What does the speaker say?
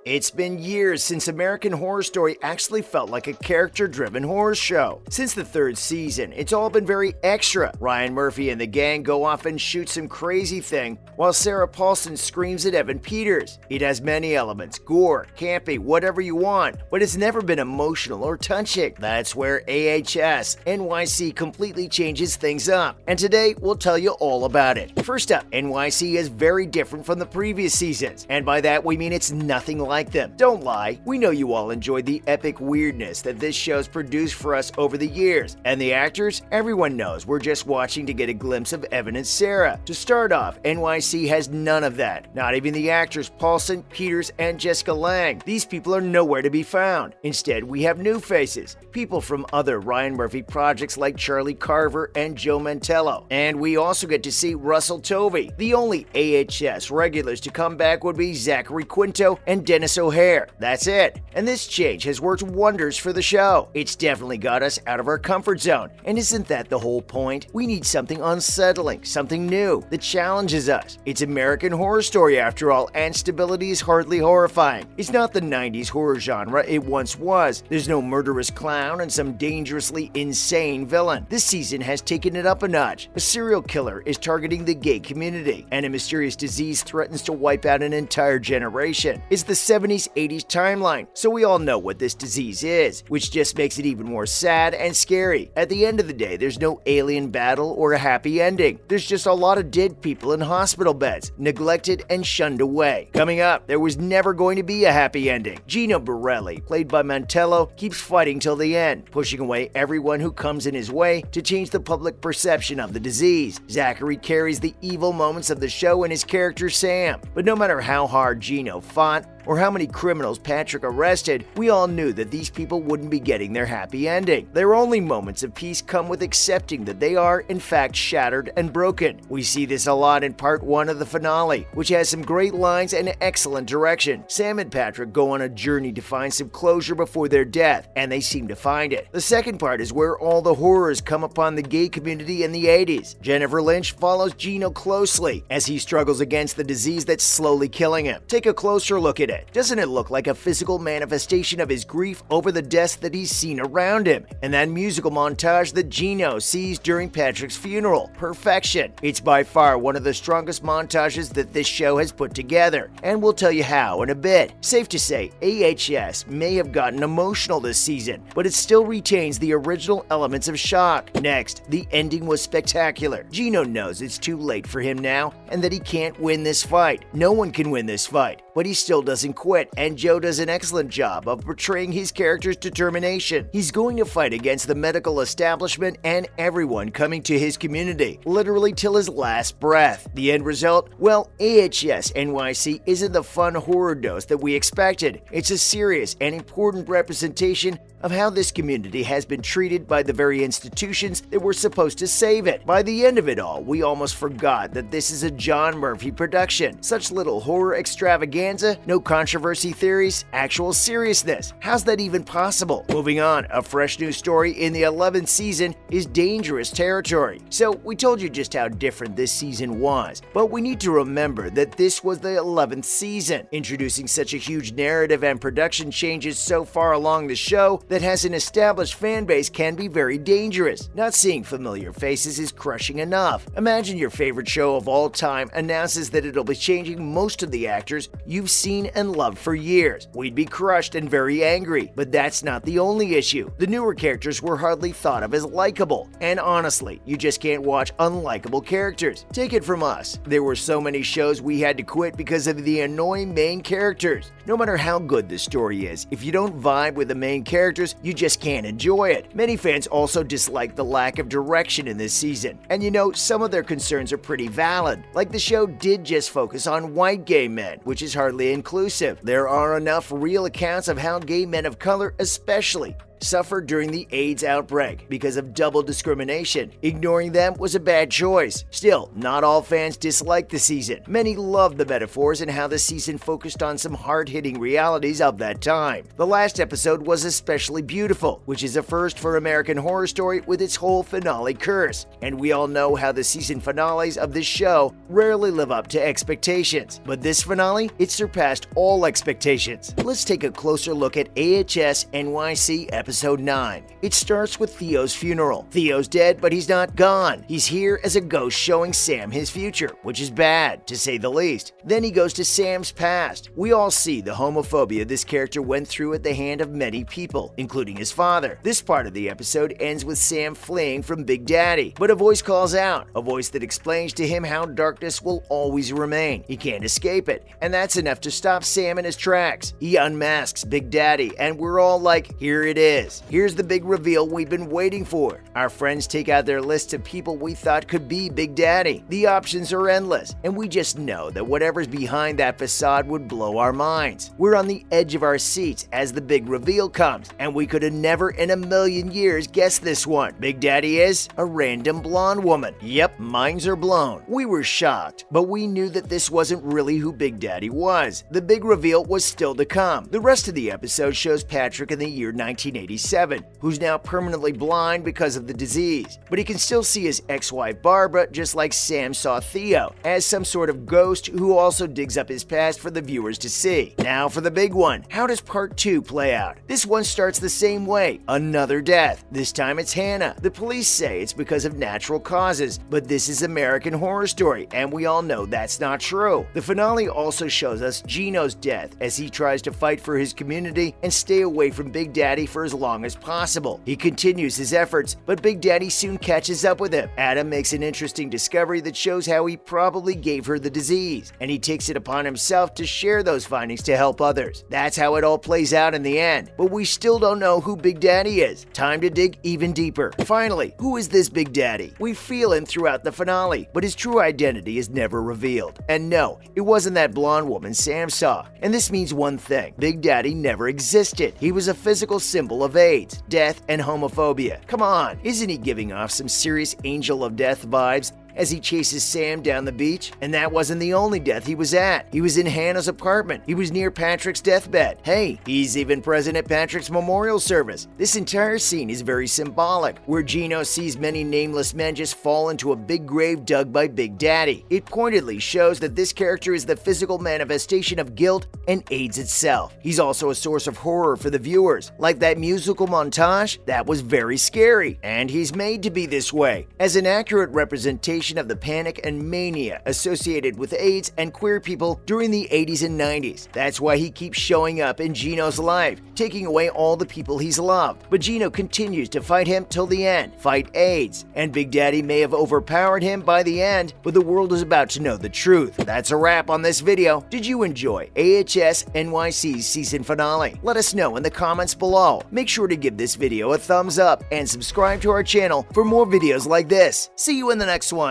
It's been years since American Horror Story actually felt like a character-driven horror show. Since the third season, it's all been very extra. Ryan Murphy and the gang go off and shoot some crazy thing, while Sarah Paulson screams at Evan Peters. It has many elements, gore, campy, whatever you want, but it's never been emotional or touching. That's where AHS NYC completely changes things up, and today we'll tell you all about it. First up, NYC is very different from the previous seasons, and by that we mean it's nothing like them. Don't lie, we know you all enjoyed the epic weirdness that this show's produced for us over the years. And the actors? Everyone knows we're just watching to get a glimpse of Evan and Sarah. To start off, NYC has none of that. Not even the actors Paulson, Peters, and Jessica Lange. These people are nowhere to be found. Instead, we have new faces. People from other Ryan Murphy projects like Charlie Carver and Joe Mantello. And we also get to see Russell Tovey. The only AHS regulars to come back would be Zachary Quinto and Dennis O'Hare. That's it. And this change has worked wonders for the show. It's definitely got us out of our comfort zone. And isn't that the whole point? We need something unsettling, something new that challenges us. It's American Horror Story after all, and stability is hardly horrifying. It's not the 90s horror genre it once was. There's no murderous clown and some dangerously insane villain. This season has taken it up a notch. A serial killer is targeting the gay community, and a mysterious disease threatens to wipe out an entire generation. It's the 70s, 80s timeline, so we all know what this disease is, which just makes it even more sad and scary. At the end of the day, there's no alien battle or a happy ending. There's just a lot of dead people in hospital beds, neglected and shunned away. Coming up, there was never going to be a happy ending. Gino Borelli, played by Mantello, keeps fighting till the end, pushing away everyone who comes in his way to change the public perception of the disease. Zachary carries the evil moments of the show in his character Sam, but no matter how hard Gino fought, or how many criminals Patrick arrested, we all knew that these people wouldn't be getting their happy ending. Their only moments of peace come with accepting that they are, in fact, shattered and broken. We see this a lot in part 1 of the finale, which has some great lines and excellent direction. Sam and Patrick go on a journey to find some closure before their death, and they seem to find it. The second part is where all the horrors come upon the gay community in the 80s. Jennifer Lynch follows Gino closely as he struggles against the disease that's slowly killing him. Take a closer look at it. Doesn't it look like a physical manifestation of his grief over the deaths that he's seen around him? And that musical montage that Gino sees during Patrick's funeral. Perfection. It's by far one of the strongest montages that this show has put together, and we'll tell you how in a bit. Safe to say, AHS may have gotten emotional this season, but it still retains the original elements of shock. Next, the ending was spectacular. Gino knows it's too late for him now, and that he can't win this fight. No one can win this fight, but he still doesn't quit, and Joe does an excellent job of portraying his character's determination. He's going to fight against the medical establishment and everyone coming to his community, literally till his last breath. The end result? Well, AHS NYC isn't the fun horror dose that we expected. It's a serious and important representation of how this community has been treated by the very institutions that were supposed to save it. By the end of it all, we almost forgot that this is a John Murphy production. Such little horror extravaganza, no controversy theories, actual seriousness. How's that even possible? Moving on, a fresh new story in the 11th season is dangerous territory. So we told you just how different this season was, but we need to remember that this was the 11th season. Introducing such a huge narrative and production changes so far along the show that has an established fan base can be very dangerous. Not seeing familiar faces is crushing enough. Imagine your favorite show of all time announces that it'll be changing most of the actors you've seen and loved for years. We'd be crushed and very angry, but that's not the only issue. The newer characters were hardly thought of as likable, and honestly, you just can't watch unlikable characters. Take it from us, there were so many shows we had to quit because of the annoying main characters. No matter how good the story is, if you don't vibe with the main characters, you just can't enjoy it. Many fans also dislike the lack of direction in this season, and you know, some of their concerns are pretty valid. Like the show did just focus on white gay men, which is hardly inclusive. There are enough real accounts of how gay men of color especially suffered during the AIDS outbreak because of double discrimination. Ignoring them was a bad choice. Still, not all fans disliked the season. Many loved the metaphors and how the season focused on some hard-hitting realities of that time. The last episode was especially beautiful, which is a first for American Horror Story with its whole finale curse. And we all know how the season finales of this show rarely live up to expectations. But this finale, it surpassed all expectations. Let's take a closer look at AHS NYC Episode 9. It starts with Theo's funeral. Theo's dead, but he's not gone. He's here as a ghost showing Sam his future, which is bad, to say the least. Then he goes to Sam's past. We all see the homophobia this character went through at the hand of many people, including his father. This part of the episode ends with Sam fleeing from Big Daddy, but a voice calls out, a voice that explains to him how darkness will always remain. He can't escape it, and that's enough to stop Sam in his tracks. He unmasks Big Daddy, and we're all like, here it is. Here's the big reveal we've been waiting for. Our friends take out their lists of people we thought could be Big Daddy. The options are endless, and we just know that whatever's behind that facade would blow our minds. We're on the edge of our seats as the big reveal comes, and we could have never in a million years guessed this one. Big Daddy is a random blonde woman. Yep, minds are blown. We were shocked, but we knew that this wasn't really who Big Daddy was. The big reveal was still to come. The rest of the episode shows Patrick in the year 1987, who's now permanently blind because of the disease, but he can still see his ex-wife Barbara, just like Sam saw Theo, as some sort of ghost who also digs up his past for the viewers to see. Now for the big one. How does part 2 play out? This one starts the same way. Another death. This time it's Hannah. The police say it's because of natural causes, but this is American Horror Story, and we all know that's not true. The finale also shows us Gino's death as he tries to fight for his community and stay away from Big Daddy for as long as possible. He continues his efforts, but Big Daddy soon catches up with him. Adam makes an interesting discovery that shows how he probably gave her the disease, and he takes it upon himself to share those findings to help others. That's how it all plays out in the end, but we still don't know who Big Daddy is. Time to dig even deeper. Finally, who is this Big Daddy? We feel him throughout the finale, but his true identity is never revealed. And no, it wasn't that blonde woman Sam saw. And this means one thing: Big Daddy never existed. He was a physical symbol of AIDS, death, and homophobia. Come on, isn't he giving off some serious Angel of Death vibes as he chases Sam down the beach? And that wasn't the only death he was at. He was in Hannah's apartment. He was near Patrick's deathbed. Hey, he's even present at Patrick's memorial service. This entire scene is very symbolic, where Gino sees many nameless men just fall into a big grave dug by Big Daddy. It pointedly shows that this character is the physical manifestation of guilt and AIDS itself. He's also a source of horror for the viewers. Like that musical montage, that was very scary, and he's made to be this way, as an accurate representation of the panic and mania associated with AIDS and queer people during the 80s and 90s. That's why he keeps showing up in Gino's life, taking away all the people he's loved. But Gino continues to fight him till the end, fight AIDS. And Big Daddy may have overpowered him by the end, but the world is about to know the truth. That's a wrap on this video. Did you enjoy AHS NYC's season finale? Let us know in the comments below. Make sure to give this video a thumbs up and subscribe to our channel for more videos like this. See you in the next one.